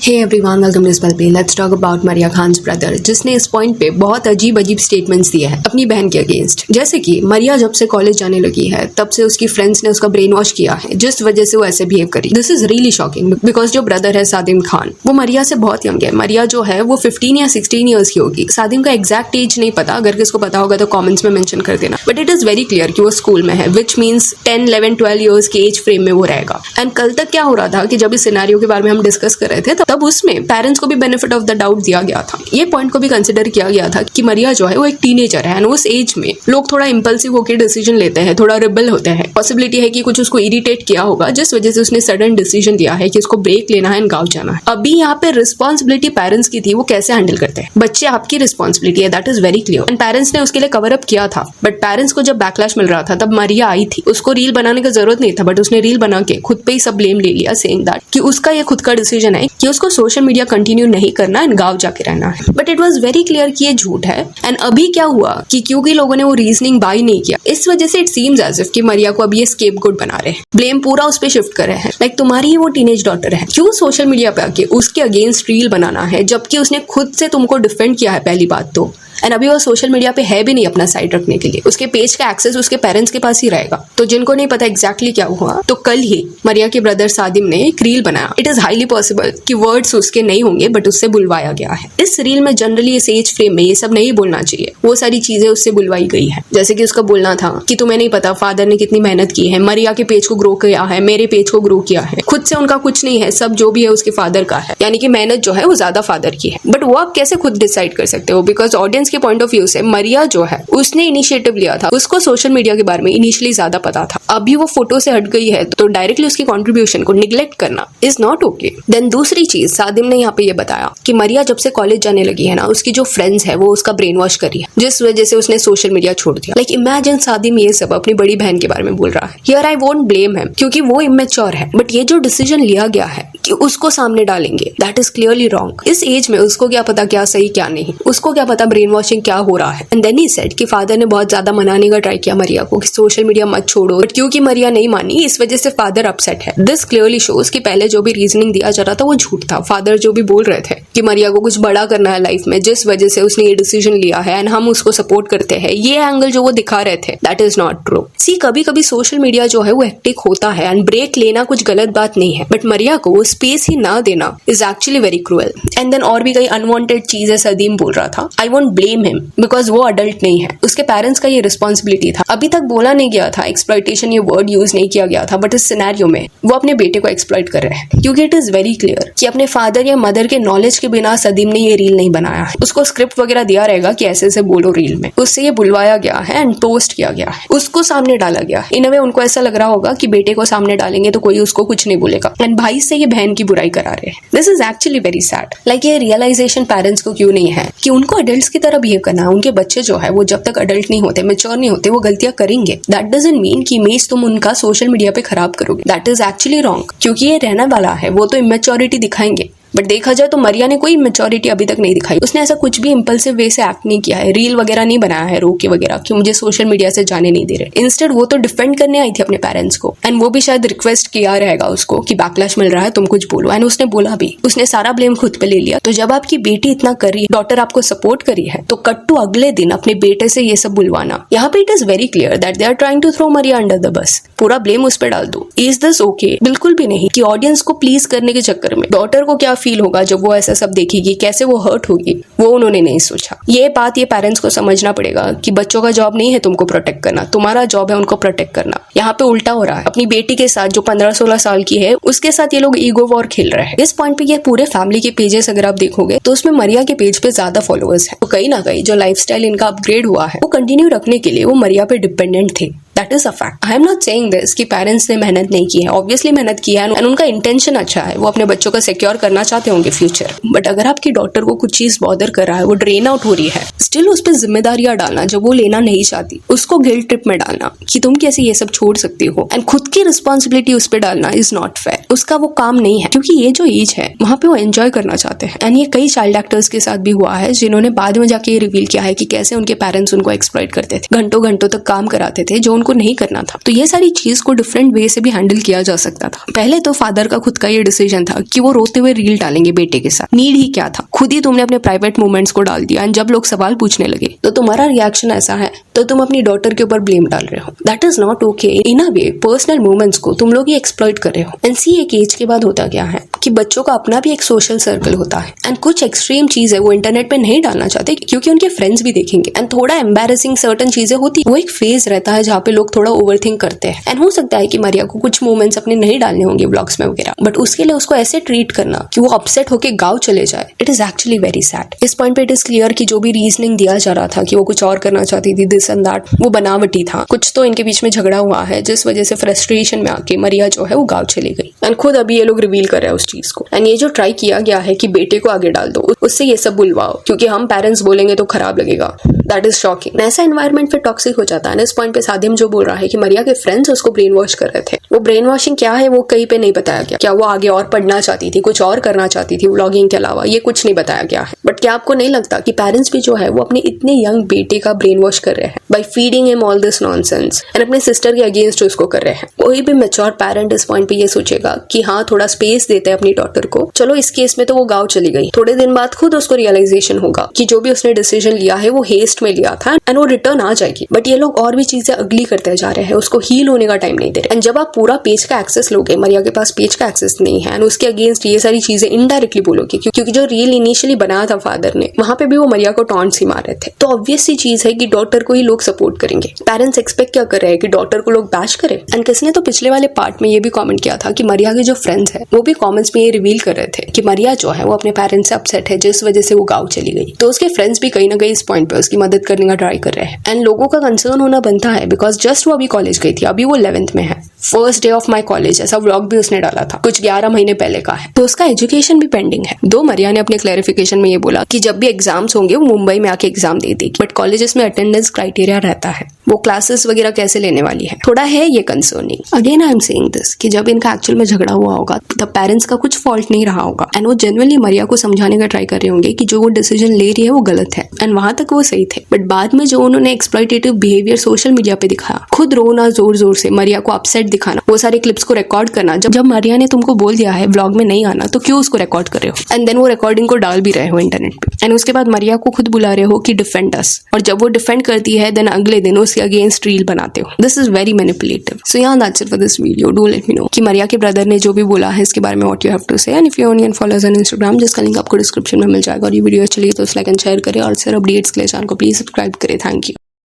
Hey everyone, welcome to spell पे। Let's talk about Maria Khan's brother, जिसने इस point पे बहुत अजीब स्टेटमेंट्स दिए हैं अपनी बहन के अगेंस्ट। जैसे कि मरिया जब से कॉलेज जाने लगी है तब से उसकी फ्रेंड्स ने उसका ब्रेन वॉश किया है, जिस वजह से वो ऐसे बिहेव करी। This is really shocking because जो ब्रदर है सादिम खान, वो मरिया से बहुत यंग है। मरिया जो है वो 15 या 16 ईयर्स की होगी। सादिम का एग्जैक्ट एज नहीं पता, अगर किसको पता होगा तो कॉमेंट्स में मेंशन कर देना। But it is very clear कि वो स्कूल में है, विच मीन्स 10, 11, 12 ईयर्स के एज फ्रेम में वो रहेगा। एंड कल तक क्या हो रहा था कि जब इस सिनेरियो के बारे में हम डिस्कस कर रहे थे तब उसमें पेरेंट्स को भी बेनिफिट ऑफ द डाउट दिया गया था। ये पॉइंट को भी कंसिडर किया गया था कि मरिया जो है वो एक टीनेजर है, उस एज में लोग थोड़ा इंपल्सिव होकर डिसीजन लेते हैं, थोड़ा रिबल होते हैं। पॉसिबिलिटी है कि कुछ उसको इरिटेट किया होगा, जिस वजह से उसने सडन डिसीजन लिया है कि उसको ब्रेक लेना है, गाँव जाना है। अभी यहाँ पे रिस्पॉन्सिबिलिटी पेरेंट्स की थी, वो कैसे हैंडल करते हैं। बच्चे आपकी रिस्पॉन्सिबिलिटी है, that is very clear. And parents ने उसके लिए कवर अप किया था। बट पेरेंट्स को जब बैकलैश मिल रहा था तब मरिया आई थी। उसको रील बनाने की जरूरत नहीं था, बट उसने रील बना के खुद पे ही सब ब्लेम ले लिया, सेइंग दैट कि उसका ये खुद का डिसीजन है कि उसको सोशल मीडिया कंटिन्यू नहीं करना एंड गाँव जाके रहना है। But it was very clear कि ये झूठ है। एंड अभी क्या हुआ कि क्योंकि लोगों ने वो रीजनिंग बाय नहीं किया, इस वजह से इट सीम्स एज इफ कि मरिया को अब ये स्केपगोट बना रहे हैं, ब्लेम पूरा उस पे शिफ्ट कर रहे हैं। लाइक तुम्हारी ही वो टीनेज डॉटर है, क्यों सोशल मीडिया पे आके उसके अगेंस्ट रील बनाना है, जबकि उसने खुद से तुमको डिफेंड किया है पहली बात तो। एंड अभी वो सोशल मीडिया पे है भी नहीं अपना साइड रखने के लिए। उसके पेज का एक्सेस उसके पेरेंट्स के पास ही रहेगा। तो जिनको नहीं पता एग्जैक्टली क्या हुआ, तो कल ही मरिया के ब्रदर सादिम ने एक रील बनाया। इट इज हाईली पॉसिबल कि वर्ड्स उसके नहीं होंगे, बट उससे बुलवाया गया है। इस रील में जनरली इस एज फ्रेम में ये सब नहीं बोलना चाहिए, वो सारी चीजें उससे बुलवाई गई है। जैसे कि उसका बोलना था कि तुम्हें नहीं पता फादर ने कितनी मेहनत की है, मरिया के पेज को ग्रो किया है, मेरे पेज को ग्रो किया है, खुद से उनका कुछ नहीं है, सब जो भी है उसके फादर का है। यानी कि मेहनत जो है वो ज्यादा फादर की है। बट वो आप कैसे खुद डिसाइड कर सकते हो, बिकॉज ऑडियंस के पॉइंट ऑफ व्यू से मरिया जो है उसने इनिशिएटिव लिया था, उसको सोशल मीडिया के बारे में इनिशियली ज्यादा पता था। अभी वो फोटो से हट गई है तो डायरेक्टली उसकी कंट्रीब्यूशन को निग्लेक्ट करना इज नॉट ओके। देन दूसरी चीज, सादिम ने यहाँ पे ये बताया कि मरिया जब से कॉलेज जाने लगी है ना, उसकी जो फ्रेंड्स है वो उसका ब्रेन वॉश करी है, जिस वजह से उसने सोशल मीडिया छोड़ दिया। लाइक इमेजिन सादिम ये सब अपनी बड़ी बहन के बारे में बोल रहा है। Here I won't blame him क्योंकि वो इमेच्योर है, बट ये जो डिसीजन लिया गया है कि उसको सामने डालेंगे, दैट इज क्लियरली रॉन्ग। इस एज में उसको क्या पता क्या सही क्या नहीं, उसको क्या पता ब्रेन वॉशिंग क्या हो रहा है। एंड देन ही सेड कि फादर ने बहुत ज्यादा मनाने का ट्राई किया मरिया को कि सोशल मीडिया मत छोड़ो, बट क्योंकि मरिया नहीं मानी इस वजह से फादर अपसेट है। दिस क्लियरली शोज कि पहले जो भी रीजनिंग दिया जा रहा था वो झूठ था। फादर जो भी बोल रहे थे कि मरिया को कुछ बड़ा करना है लाइफ में, जिस वजह से उसने ये डिसीजन लिया है एंड हम उसको सपोर्ट करते हैं, ये एंगल जो वो दिखा रहे थे दैट इज नॉट ट्रू। सी कभी कभी सोशल मीडिया जो है वो हेक्टिक होता है एंड ब्रेक लेना कुछ गलत बात नहीं है, बट मरिया को वो स्पेस ही ना देना is actually very cruel. And then और भी कई अनवांटेड चीजें सदीम बोल रहा था। I won't blame him because वो अडल्ट नहीं है, उसके पेरेंट्स का ये रिस्पॉन्सिबिलिटी था। अभी तक बोला नहीं गया था, एक्सप्लॉइटेशन ये वर्ड यूज नहीं किया गया था, बट इस सिनेरियो में वो अपने बेटे को एक्सप्लॉइट कर रहे हैं क्योंकि इट इज वेरी क्लियर कि अपने फादर या मदर के नॉलेज के बिना सदीम ने ये रील नहीं बनाया है। उसको स्क्रिप्ट वगैरह दिया रहेगा कि ऐसे ऐसे बोलो रील में, उससे ये बुलवाया गया है एंड पोस्ट किया गया है, उसको सामने डाला गया है। इन वे उनको ऐसा लग रहा होगा कि बेटे को सामने डालेंगे तो कोई उसको कुछ नहीं बोलेगा, एंड भाई से ये बहन की बुराई करा रहे हैं। This is actually very sad. Like ये रियलाइजेशन पेरेंट्स को क्यों नहीं है कि उनको अडल्ट्स की तरह बिहेव करना है। उनके बच्चे जो है वो जब तक अडल्ट नहीं होते, मैच्योर नहीं होते, वो गलतियां करेंगे। दैट डजंट मीन कि इमेज तुम उनका सोशल मीडिया पे खराब करोगे। दैट इज एक्चुअली रॉन्ग क्योंकि ये रहने वाला है, वो तो इमेच्योरिटी दिखाएंगे। बट देखा जाए तो मरिया ने कोई मैच्योरिटी अभी तक नहीं दिखाई। उसने ऐसा कुछ भी इंपल्सिव वे से एक्ट नहीं किया है, रील वगैरह नहीं बनाया है रोके वगैरह कि मुझे सोशल मीडिया से जाने नहीं दे रहे। इंस्टेड वो तो डिफेंड करने आई थी अपने पेरेंट्स को, एंड वो भी शायद रिक्वेस्ट किया रहेगा उसको कि बैकलैश मिल रहा है तुम कुछ बोलो, एंड उसने बोला भी, उसने सारा ब्लेम खुद पे ले लिया। तो जब आपकी बेटी इतना कर रही है, डॉटर आपको सपोर्ट करी है, तो कट टू अगले दिन अपने बेटे से ये सब बुलवाना, यहाँ पे it is very clear that they are trying to throw Maria under the bus. पूरा ब्लेम उस पर डाल दो। Is this okay? बिल्कुल भी नहीं। कि ऑडियंस को प्लीज करने के चक्कर में डॉटर को क्या फील होगा जब वो ऐसा सब देखेगी, कैसे वो हर्ट होगी, वो उन्होंने नहीं सोचा। ये बात ये पेरेंट्स को समझना पड़ेगा कि बच्चों का जॉब नहीं है तुमको प्रोटेक्ट करना, तुम्हारा जॉब है उनको प्रोटेक्ट करना। यहाँ पे उल्टा हो रहा है। अपनी बेटी के साथ जो 15-16 साल की है उसके साथ ये लोग ईगो वॉर खेल रहे हैं। इस पॉइंट पे ये पूरे फैमिली के पेजेस अगर आप देखोगे तो उसमें मरिया के पेज पे ज्यादा फॉलोअर्स हैं। तो कहीं ना कहीं जो लाइफस्टाइल इनका अपग्रेड हुआ है वो कंटिन्यू रखने के लिए वो मरिया पे डिपेंडेंट थे। That is a fact. I am not saying this कि पेरेंट्स ने मेहनत नहीं की है, ऑब्वियसली मेहनत की है एंड उनका इंटेंशन अच्छा है, वो अपने बच्चों को सिक्योर करना चाहते होंगे फ्यूचर। बट अगर आपकी डॉटर को कुछ चीज बॉदर कर रहा है, वो ड्रेन आउट हो रही है, स्टिल उस पर जिम्मेदारियां डालना जो वो लेना नहीं चाहती, उसको गिल्ट ट्रिप में डालना कि तुम कैसे ये सब छोड़ सकती हो, एंड खुद की रिस्पॉन्सिबिलिटी उस पर डालना इज नॉट फेयर। उसका वो काम नहीं है क्योंकि ये जो एज है वहां पे वो एंजॉय करना चाहते हैं। एंड ये कई चाइल्ड एक्टर्स के साथ भी हुआ है जिन्होंने बाद में जाके ये रिवील किया है कि कैसे उनके पेरेंट्स उनको एक्सप्लॉइट करते थे, घंटों घंटों तक काम कराते थे जो उनको नहीं करना था। तो ये सारी चीज को डिफरेंट वे से भी हैंडल किया जा सकता था। पहले तो फादर का खुद का ये डिसीजन था कि वो रोते हुए रील डालेंगे बेटे के साथ। नीड ही क्या था, खुद ही तुमने अपने प्राइवेट मोमेंट्स को डाल दिया। एंड जब लोग सवाल पूछने लगे तो तुम्हारा रिएक्शन ऐसा है, तो तुम अपनी डॉटर के ऊपर ब्लेम डाल रहे हो। That is not okay. In a way personal moments को तुम लोग ही एक्सप्लॉइट कर रहे हो। एंड सी एक एज के बाद होता क्या है कि बच्चों का अपना भी एक सोशल सर्कल होता है। एंड कुछ एक्सट्रीम चीज है वो इंटरनेट पे नहीं डालना चाहते क्योंकि उनके फ्रेंड्स भी देखेंगे। एंड थोड़ा एम्बैरेसिंग सर्टन चीजें होती, वो एक फेज रहता है जहाँ पे लोग थोड़ा ओवरथिंक करते हैं। एंड हो सकता है कि मारिया को कुछ मोमेंट्स अपने नहीं डालने होंगे ब्लॉग्स में वगैरह, बट उसके लिए उसको ऐसे ट्रीट करना कि वो अपसेट होकर गाँव चले जाए, it is actually very sad. इस पॉइंट पे इट इज क्लियर कि जो भी रीजनिंग दिया जा रहा था कि वो कुछ और करना चाहती थी, दिस एंड दैट, वो बनावटी था। कुछ तो इनके बीच में झगड़ा हुआ है जिस वजह से फ्रस्ट्रेशन में आके मारिया जो है वो गाँव चली गई। एंड खुद अभी ये लोग रिवील कर रहे हैं उस चीज को। एंड ये जो ट्राई किया गया है कि बेटे को आगे डाल दो, उससे ये सब बुलवाओ क्योंकि हम पेरेंट्स बोलेंगे तो खराब लगेगा, दैट इज शॉकिंग। ऐसा एनवायरमेंट फिर टॉक्सिक हो जाता है ना। इस पॉइंट पे सादिम जो बोल रहा है कि मारिया के फ्रेंड्स उसको ब्रेन वॉश कर रहे थे, वो ब्रेन वॉशिंग क्या है वो कहीं पे नहीं बताया गया। क्या वो आगे और पढ़ना चाहती थी, कुछ और करना चाहती थी व्लॉगिंग के अलावा, ये कुछ नहीं बताया गया है। बट क्या आपको नहीं लगता कि पेरेंट्स भी जो है वो अपने इतने यंग बेटे का ब्रेन वॉश कर रहे हैं by feeding him all this nonsense and अपने सिस्टर के अगेंस्ट उसको कर रहे हैं। कोई भी मैच्योर पेरेंट इस पॉइंट पे ये सोचेगा कि हाँ थोड़ा स्पेस देते हैं अपनी डॉटर को। चलो इस केस में तो वो गाँव चली गई, थोड़े दिन बाद खुद उसको रियलाइजेशन होगा कि जो भी उसने डिसीजन लिया है वो हेस्ट में लिया था एंड वो रिटर्न आ जाएगी। बट ये लोग और भी चीजें अगली करते जा रहे हैं, उसको हील होने का टाइम नहीं दे रहे। एंड जब आप पूरा पेज का एक्सेस लोगे, मारिया के पास पेज का एक्सेस नहीं है एंड उसके अगेंस्ट ये सारी चीजें इनडायरेक्टली बोलोगे क्योंकि जो रील इनिशियली बनाया था फादर ने, वहां पे भी वो मारिया को टॉन्ट्स ही मार रहे थे। तो ऑब्वियस सी चीज है कि डॉटर को ही लोग सपोर्ट करेंगे। पेरेंट्स एक्सपेक्ट क्या कर रहे हैं कि डॉटर को लोग बैश करें। एंड किसने तो पिछले वाले पार्ट में ये भी कमेंट किया था कि मारिया के जो फ्रेंड्स है वो भी कमेंट्स में ये रिवील कर रहे थे कि मारिया जो है वो अपने पेरेंट्स से अपसेट है जिस वजह से वो गाँव चली गई। तो उसके फ्रेंड्स भी कहीं ना कहीं इस पॉइंट पे उसकी मदद करने का ट्राई कर रहे हैं। एंड लोगों का कंसर्न होना बनता है बिकॉज जस्ट वो अभी कॉलेज गई थी, अभी वो 11th में है। First day of my college ऐसा व्लॉग भी उसने डाला था, कुछ 11 महीने पहले का है। तो उसका एजुकेशन भी पेंडिंग है। दो मारिया ने अपने क्लैरिफिकेशन में ये बोला कि जब भी एग्जाम्स होंगे वो मुंबई में आके एग्जाम दे देगी, बट कॉलेजेस में अटेंडेंस क्राइटेरिया रहता है, वो क्लासेस वगैरह कैसे लेने वाली है, थोड़ा है ये concerning. Again I am saying this कि जब इनका एक्चुअल में झगड़ा हुआ होगा तब पेरेंट्स का कुछ फॉल्ट नहीं रहा होगा एंड वो जेन्युइनली मारिया को समझाने का ट्राई कर रहे होंगे कि जो वो डिसीजन ले रही है वो गलत है। एंड वहां तक वो सही थे, बट बाद में जो उन्होंने एक्सप्लॉइटेटिव बिहेवियर सोशल मीडिया पे दिखाया, खुद रोना जोर जोर से, मारिया को अपसेट दिखाना, वो सारे क्लिप्स को रिकॉर्ड करना, जब मारिया ने तुमको बोल दिया है व्लॉग में नहीं आना तो क्यों उसको रिकॉर्ड कर रहे हो। एंड देन वो रिकॉर्डिंग को डाल भी रहे हो इंटरनेट पे। एंड उसके बाद मारिया को खुद बुला रहे हो कि डिफेंड अस, और जब वो डिफेंड करती है देन अगले दिन उसके अगेंस्ट रील बनाते हो। This is very manipulative. So yeah, that's it for this video. Do let me know कि मारिया के ब्रदर ने जो भी बोला है इसके बारे में what you have to say, and if you only follow us on Instagram जिसका लिंक आपको डिस्क्रिप्शन में मिल जाएगा। और ये वीडियो अच्छी लगी तो लाइक एंड शेयर करें और सर अपडेट्स के लिए चैनल को प्लीज सब्सक्राइब करें। Thank you.